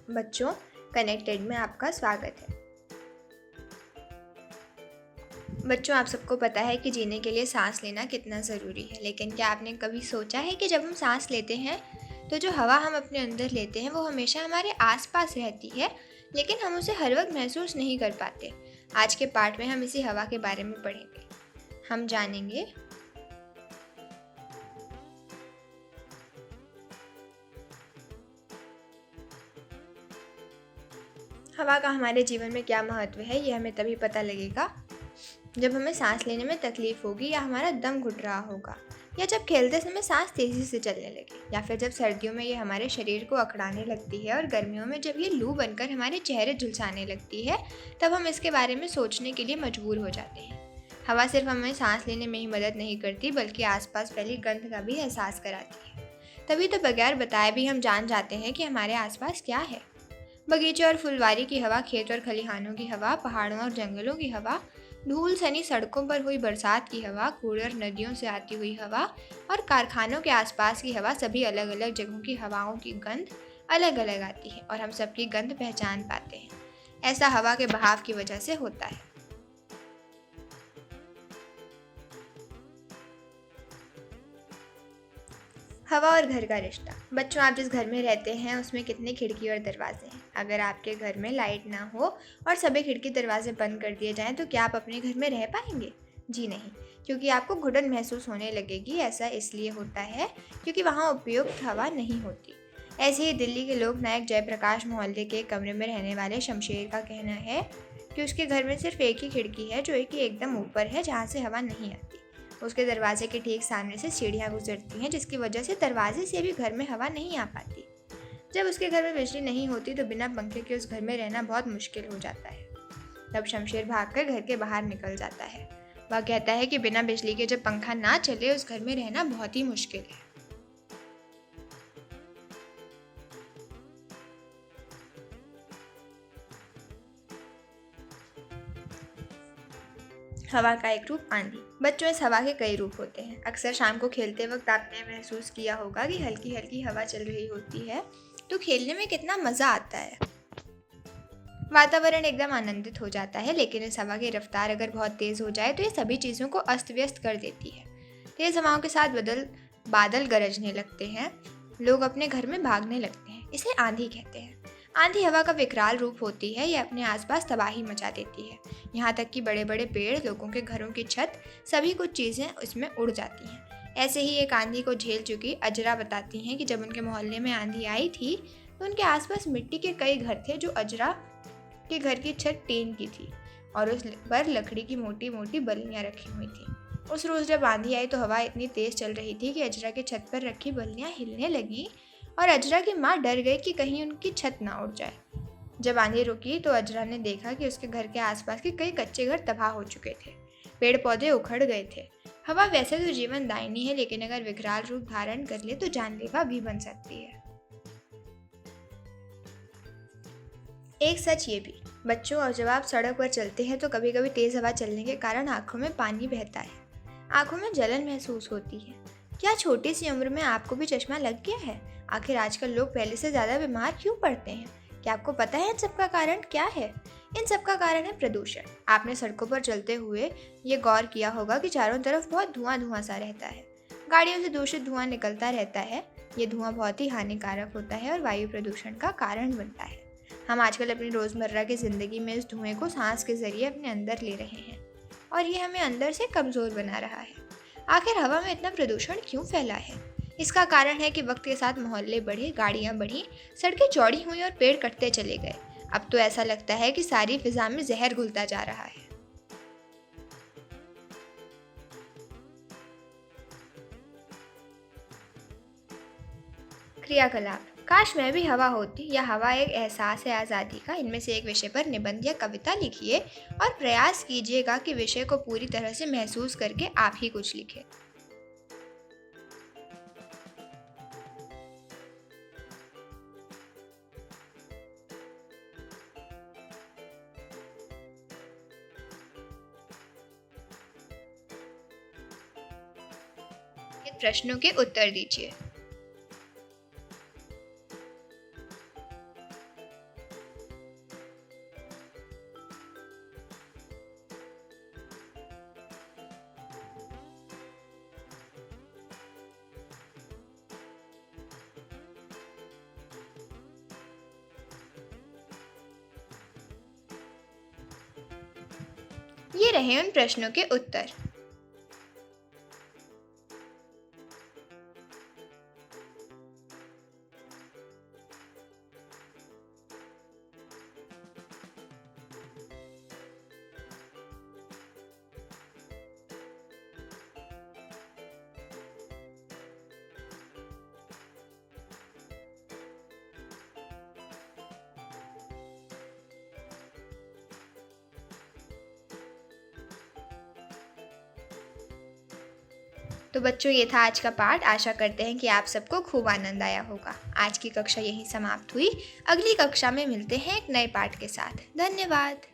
बच्चों, कनेक्टेड में आपका स्वागत है। बच्चों, आप सबको पता है कि जीने के लिए सांस लेना कितना ज़रूरी है, लेकिन क्या आपने कभी सोचा है कि जब हम सांस लेते हैं तो जो हवा हम अपने अंदर लेते हैं वो हमेशा हमारे आसपास रहती है, लेकिन हम उसे हर वक्त महसूस नहीं कर पाते। आज के पाठ में हम इसी हवा के बारे में पढ़ेंगे। हम जानेंगे हवा का हमारे जीवन में क्या महत्व है। ये हमें तभी पता लगेगा जब हमें सांस लेने में तकलीफ होगी, या हमारा दम घुट रहा होगा, या जब खेलते समय सांस तेजी से चलने लगे, या फिर जब सर्दियों में ये हमारे शरीर को अकड़ाने लगती है और गर्मियों में जब ये लू बनकर हमारे चेहरे झुलसाने लगती है, तब हम इसके बारे में सोचने के लिए मजबूर हो जाते हैं। हवा सिर्फ हमें सांस लेने में ही मदद नहीं करती, बल्कि आसपास फैली गंध का भी एहसास कराती है। तभी तो बगैर बताए भी हम जान जाते हैं कि हमारे आसपास क्या है। बगीचे और फुलवारी की हवा, खेत और खलिहानों की हवा, पहाड़ों और जंगलों की हवा, धूल सनी सड़कों पर हुई बरसात की हवा, कूड़े और नदियों से आती हुई हवा और कारखानों के आसपास की हवा, सभी अलग अलग जगहों की हवाओं की गंध अलग अलग आती है और हम सबकी गंध पहचान पाते हैं। ऐसा हवा के बहाव की वजह से होता है। हवा और घर का रिश्ता। बच्चों, आप जिस घर में रहते हैं उसमें कितने खिड़की और दरवाजे हैं? अगर आपके घर में लाइट ना हो और सभी खिड़की दरवाजे बंद कर दिए जाएं तो क्या आप अपने घर में रह पाएंगे? जी नहीं, क्योंकि आपको घुटन महसूस होने लगेगी। ऐसा इसलिए होता है क्योंकि वहाँ उपयुक्त हवा नहीं होती। ऐसे ही दिल्ली के लोक नायक जयप्रकाश मोहल्ले के एक कमरे में रहने वाले शमशेर का कहना है कि उसके घर में सिर्फ एक ही खिड़की है, जो कि एकदम ऊपर है, जहाँ से हवा नहीं आती। उसके दरवाजे के ठीक सामने से सीढ़ियाँ गुजरती हैं, जिसकी वजह से दरवाजे से भी घर में हवा नहीं आ पाती। जब उसके घर में बिजली नहीं होती तो बिना पंखे के उस घर में रहना बहुत मुश्किल हो जाता है। तब शमशेर भागकर घर के बाहर निकल जाता है। वह कहता है कि बिना बिजली के जब पंखा ना चले उस घर में रहना बहुत ही मुश्किल है। हवा का एक रूप, आंधी। बच्चों, इस हवा के कई रूप होते हैं। अक्सर शाम को खेलते वक्त आपने महसूस किया होगा कि हल्की हल्की हवा चल रही होती है तो खेलने में कितना मज़ा आता है। वातावरण एकदम आनंदित हो जाता है, लेकिन इस हवा की रफ्तार अगर बहुत तेज़ हो जाए तो ये सभी चीज़ों को अस्त व्यस्त कर देती है। तेज़ हवाओं के साथ बादल गरजने लगते हैं, लोग अपने घर में भागने लगते हैं। इसे आंधी कहते हैं। आंधी हवा का विकराल रूप होती है। ये अपने आसपास तबाही मचा देती है। यहाँ तक कि बड़े बड़े पेड़, लोगों के घरों की छत, सभी कुछ चीज़ें इसमें उड़ जाती हैं। ऐसे ही एक आंधी को झेल चुकी अजरा बताती हैं कि जब उनके मोहल्ले में आंधी आई थी तो उनके आसपास मिट्टी के कई घर थे, जो अजरा के घर की छत टीन की थी और उस पर लकड़ी की मोटी मोटी बल्लियां रखी हुई थी। उस रोज जब आंधी आई तो हवा इतनी तेज चल रही थी कि अजरा की छत पर रखी बल्लियां हिलने लगी और अजरा की माँ डर गई कि कहीं उनकी छत ना उड़ जाए। जब आंधी रुकी तो अजरा ने देखा कि उसके घर के आसपास के कई कच्चे घर तबाह हो चुके थे। पेड़ पौधे उखड़ गए थे। हवा वैसे तो जीवन दायिनी है, लेकिन अगर विकराल रूप धारण कर ले तो जानलेवा भी बन सकती है। एक सच ये भी, बच्चों, और जब आप सड़क पर चलते हैं तो कभी कभी तेज हवा चलने के कारण आंखों में पानी बहता है, आंखों में जलन महसूस होती है। क्या छोटी सी उम्र में आपको भी चश्मा लग गया है? आखिर आजकल लोग पहले से ज्यादा बीमार क्यों पड़ते हैं? क्या आपको पता है इन सब का कारण क्या है? इन सब का कारण है प्रदूषण। आपने सड़कों पर चलते हुए ये गौर किया होगा कि चारों तरफ बहुत धुआं धुआं सा रहता है। गाड़ियों से दूषित धुआं निकलता रहता है। ये धुआं बहुत ही हानिकारक होता है और वायु प्रदूषण का कारण बनता है। हम आजकल अपनी रोज़मर्रा की ज़िंदगी में इस धुएं को सांस के जरिए अपने अंदर ले रहे हैं और ये हमें अंदर से कमज़ोर बना रहा है। आखिर हवा में इतना प्रदूषण क्यों फैला है? इसका कारण है कि वक्त के साथ मोहल्ले बढ़े, गाड़ियाँ बढ़ी, सड़कें चौड़ी हुई और पेड़ कटते चले गए। अब तो ऐसा लगता है कि सारी फिजा में जहर घुलता जा रहा है। क्रियाकलाप। काश मैं भी हवा होती, या हवा एक एहसास है आज़ादी का। इनमें से एक विषय पर निबंध या कविता लिखिए और प्रयास कीजिएगा कि विषय को पूरी तरह से महसूस करके आप ही कुछ लिखें। इन प्रश्नों के उत्तर दीजिए। ये रहे उन प्रश्नों के उत्तर। तो बच्चों, ये था आज का पाठ। आशा करते हैं कि आप सबको खूब आनंद आया होगा। आज की कक्षा यहीं समाप्त हुई। अगली कक्षा में मिलते हैं एक नए पाठ के साथ। धन्यवाद।